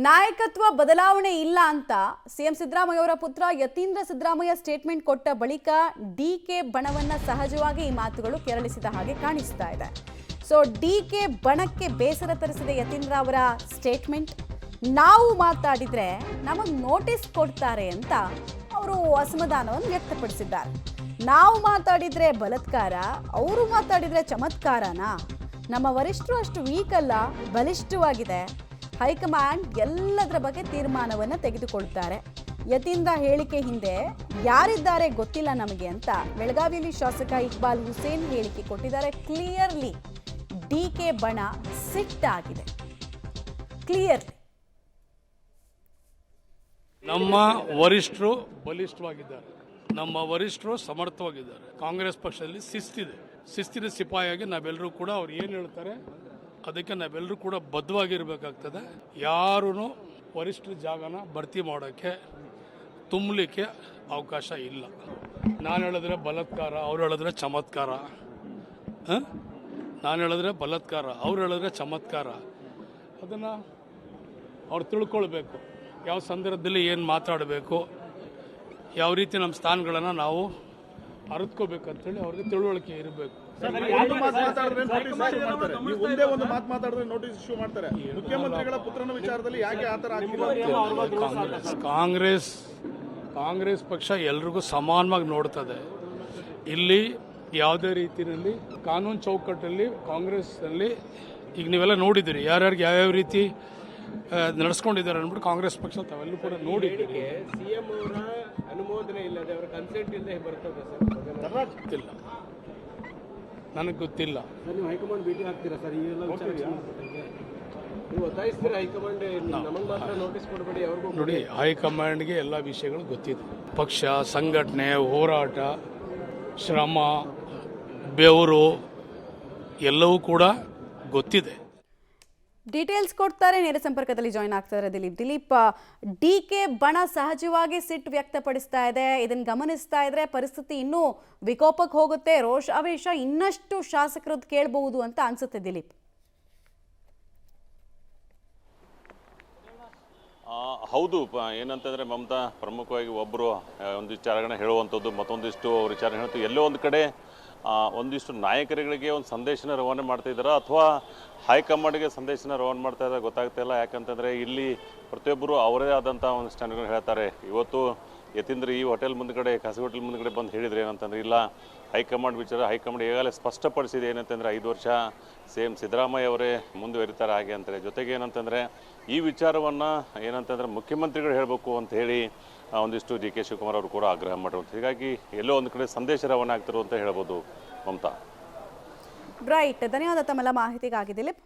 ನಾಯಕತ್ವ ಬದಲಾವಣೆ ಇಲ್ಲ ಅಂತ ಸಿಎಂ ಸಿದ್ದರಾಮಯ್ಯ ಅವರ ಪುತ್ರ ಯತೀಂದ್ರ ಸಿದ್ದರಾಮಯ್ಯ ಸ್ಟೇಟ್ಮೆಂಟ್ ಕೊಟ್ಟ ಬಳಿಕ ಡಿಕೆ ಬಣವನ್ನ ಸಹಜವಾಗಿ ಈ ಮಾತುಗಳು ಕೆರಳಿಸಿದ ಹಾಗೆ ಕಾಣಿಸ್ತಾ ಇದೆ. ಸೊ ಡಿಕೆ ಬಣಕ್ಕೆ ಬೇಸರ ತರಿಸಿದ ಯತೀಂದ್ರ ಅವರ ಸ್ಟೇಟ್ಮೆಂಟ್. ನಾವು ಮಾತಾಡಿದ್ರೆ ನಮಗೆ ನೋಟಿಸ್ ಕೊಡ್ತಾರೆ ಅಂತ ಅವರು ಅಸಮಾಧಾನವನ್ನು ವ್ಯಕ್ತಪಡಿಸಿದ್ದಾರೆ. ನಾವು ಮಾತಾಡಿದ್ರೆ ಬಲಾತ್ಕಾರ, ಅವರು ಮಾತಾಡಿದ್ರೆ ಚಮತ್ಕಾರನಾ? ನಮ್ಮ ವರಿಷ್ಠರು ಅಷ್ಟು ವೀಕ್ ಅಲ್ಲ, ಬಲಿಷ್ಠವಾಗಿದೆ. ಹೈಕಮಾಂಡ್ ಎಲ್ಲದರ ಬಗ್ಗೆ ತೀರ್ಮಾನವನ್ನು ತೆಗೆದುಕೊಳ್ತಾರೆ. ಯತೀಂದ್ರ ಹೇಳಿಕೆ ಹಿಂದೆ ಯಾರಿದ್ದಾರೆ ಗೊತ್ತಿಲ್ಲ ನಮಗೆ ಅಂತ ಬೆಳಗಾವಿಯಲ್ಲಿ ಶಾಸಕ ಇಕ್ಬಾಲ್ ಹುಸೇನ್ ಹೇಳಿಕೆ ಕೊಟ್ಟಿದ್ದಾರೆ. ಕ್ಲಿಯರ್ಲಿ ಡಿಕೆ ಬಣ ಸಿಟ್ಟಾಗಿದೆ. ಕ್ಲಿಯರ್ಲಿ ನಮ್ಮ ವರಿಷ್ಠರು ಬಲಿಷ್ಠವಾಗಿದ್ದಾರೆ, ನಮ್ಮ ವರಿಷ್ಠರು ಸಮರ್ಥವಾಗಿದ್ದಾರೆ. ಕಾಂಗ್ರೆಸ್ ಪಕ್ಷದಲ್ಲಿ ಶಿಸ್ತಿನ ಸಿಪಾಯಿಯಾಗಿ ನಾವೆಲ್ಲರೂ ಕೂಡ ಅವ್ರು ಏನು ಹೇಳ್ತಾರೆ ಅದಕ್ಕೆ ನಾವೆಲ್ಲರೂ ಕೂಡ ಬದ್ಧವಾಗಿರಬೇಕಾಗ್ತದೆ. ಯಾರೂ ವರಿಷ್ಠರ ಜಾಗನ ಭರ್ತಿ ಮಾಡೋಕ್ಕೆ ತುಂಬಲಿಕ್ಕೆ ಅವಕಾಶ ಇಲ್ಲ. ನಾನು ಹೇಳಿದ್ರೆ ಬಲಾತ್ಕಾರ, ಅವ್ರು ಹೇಳಿದ್ರೆ ಚಮತ್ಕಾರ. ನಾನು ಹೇಳಿದ್ರೆ ಬಲಾತ್ಕಾರ, ಅವ್ರು ಹೇಳಿದ್ರೆ ಚಮತ್ಕಾರ. ಅದನ್ನು ಅವ್ರು ತಿಳ್ಕೊಳ್ಬೇಕು. ಯಾವ ಸಂದರ್ಭದಲ್ಲಿ ಏನು ಮಾತಾಡಬೇಕು, ಯಾವ ರೀತಿ ನಮ್ಮ ಸ್ಥಾನಗಳನ್ನು ನಾವು ಅರಿತ್ಕೋಬೇಕಂತೇಳಿ ಅವ್ರಿಗೆ ತಿಳುವಳಿಕೆ ಇರಬೇಕು. ಕಾಂಗ್ರೆಸ್ ಪಕ್ಷ ಎಲ್ರಿಗೂ ಸಮಾನವಾಗಿ ನೋಡ್ತದೆ. ಇಲ್ಲಿ ಯಾವುದೇ ರೀತಿಯಲ್ಲಿ ಕಾನೂನು ಚೌಕಟ್ಟಲ್ಲಿ ಕಾಂಗ್ರೆಸ್ನಲ್ಲಿ ಈಗ ನೀವೆಲ್ಲ ನೋಡಿದ್ದೀರಿ ಯಾರ್ಯಾರಿಗೆ ಯಾವ್ಯಾವ ರೀತಿ ನಡೆಸ್ಕೊಂಡಿದ್ದಾರೆ ಅಂದ್ಬಿಟ್ಟು ಕಾಂಗ್ರೆಸ್ ಪಕ್ಷ ತಾವೆಲ್ಲೂ ಕೂಡ ನೋಡಿದ್ದೀರಿ. ಸಿಎಂ ಅವರ ಅನುಮೋದನೆ ಇಲ್ಲದೆ ಅವರ ಕನ್ಸೆಂಟ್ ಇಲ್ಲದೆ ಬರ್ತದೆ ಸರ್? ಗೊತ್ತಿಲ್ಲ, ನನಗೆ ಗೊತ್ತಿಲ್ಲ. ನೀವು ಹೈಕಮಾಂಡ್ ಭೇಟಿ ಆಗ್ತೀರಾ ಸರ್? ಈಗೆಲ್ಲ ನೀವು ಒತ್ತಾಯಿಸ್ತೀರಾ ಹೈಕಮಾಂಡ್ ನಮಗೆ ಮಾತ್ರ ನೋಟಿಸ್ ಕೊಡಬೇಡಿ ಅವ್ರಿಗೂ? ನೋಡಿ, ಹೈಕಮಾಂಡ್ಗೆ ಎಲ್ಲ ವಿಷಯಗಳು ಗೊತ್ತಿದೆ. ಪಕ್ಷ, ಸಂಘಟನೆ, ಹೋರಾಟ, ಶ್ರಮ, ಬೆವರು ಎಲ್ಲವೂ ಕೂಡ ಗೊತ್ತಿದೆ. ಡೀಟೇಲ್ಸ್ ಕೊಡ್ತಾರೆ. ನೇರ ಸಂಪರ್ಕದಲ್ಲಿ ಜಾಯ್ನ್ ಆಗ್ತಾರೆ ದಿಲೀಪ್. ಡಿಕೆ ಬಣ ಸಹಜವಾಗಿ ಸಿಟ್ಟು ವ್ಯಕ್ತಪಡಿಸ್ತಾ ಇದೆ. ಇದನ್ನು ಗಮನಿಸ್ತಾ ಇದ್ರೆ ಪರಿಸ್ಥಿತಿ ಇನ್ನೂ ವಿಕೋಪಕ್ಕೆ ಹೋಗುತ್ತೆ, ರೋಷ ಆವೇಶ ಇನ್ನಷ್ಟು ಶಾಸಕರದ್ದು ಕೇಳಬಹುದು ಅಂತ ಅನ್ಸುತ್ತೆ ದಿಲೀಪ್. ಹೌದು, ಏನಂತಂದರೆ ಮಮತಾ ಪ್ರಮುಖವಾಗಿ ಒಬ್ಬರು ಒಂದು ವಿಚಾರಗಳನ್ನ ಹೇಳುವಂಥದ್ದು, ಮತ್ತೊಂದಿಷ್ಟು ಅವ್ರ ವಿಚಾರ ಹೇಳ್ತು. ಎಲ್ಲೋ ಒಂದು ಕಡೆ ಒಂದಿಷ್ಟು ನಾಯಕರುಗಳಿಗೆ ಒಂದು ಸಂದೇಶನ ರವಾನೆ ಮಾಡ್ತಾ ಇದ್ದಾರೆ ಅಥವಾ ಹೈಕಮಾಂಡ್ಗೆ ಸಂದೇಶನ ರವಾನೆ ಮಾಡ್ತಾ ಇದ್ದಾರೆ ಗೊತ್ತಾಗ್ತಾ ಇಲ್ಲ. ಯಾಕಂತಂದರೆ ಇಲ್ಲಿ ಪ್ರತಿಯೊಬ್ಬರು ಅವರೇ ಆದಂಥ ಒಂದು ಸ್ಟ್ಯಾಂಡ್ಗಳನ್ನ ಹೇಳ್ತಾರೆ. ಇವತ್ತು ಯತೀಂದ್ರ ಈ ಹೋಟೆಲ್ ಮುಂದ್ಗಡೆ, ಖಾಸಗಿ ಹೋಟೆಲ್ ಮುಂದ್ಗಡೆ ಬಂದು ಹೇಳಿದರೆ ಏನಂತಂದರೆ, ಇಲ್ಲ ಹೈಕಮಾಂಡ್ ವಿಚಾರ, ಹೈಕಮಾಂಡ್ ಈಗಾಗಲೇ ಸ್ಪಷ್ಟಪಡಿಸಿದೆ ಏನಂತಂದರೆ 5 ವರ್ಷ ಸಿಎಂ ಸಿದ್ದರಾಮಯ್ಯ ಅವರೇ ಮುಂದುವರಿತಾರೆ ಹಾಗೆ ಅಂತಾರೆ. ಜೊತೆಗೆ ಏನಂತಂದರೆ ಈ ವಿಚಾರವನ್ನು ಏನಂತಂದರೆ ಮುಖ್ಯಮಂತ್ರಿಗಳು ಹೇಳಬೇಕು ಅಂತ ಹೇಳಿ ಒಂದಿಷ್ಟು ಡಿ ಕೆ ಶಿವಕುಮಾರ್ ಅವರು ಕೂಡ ಆಗ್ರಹ ಮಾಡಿರುವಂಥ. ಹೀಗಾಗಿ ಎಲ್ಲೋ ಒಂದು ಕಡೆ ಸಂದೇಶ ರವಾನೆ ಆಗ್ತಿರು ಅಂತ ಹೇಳ್ಬೋದು ಮಮತಾ. ರೈಟ್, ಧನ್ಯವಾದ ತಮ್ಮೆಲ್ಲ ಮಾಹಿತಿಗಾಗಿ ದಿಲೀಪ್.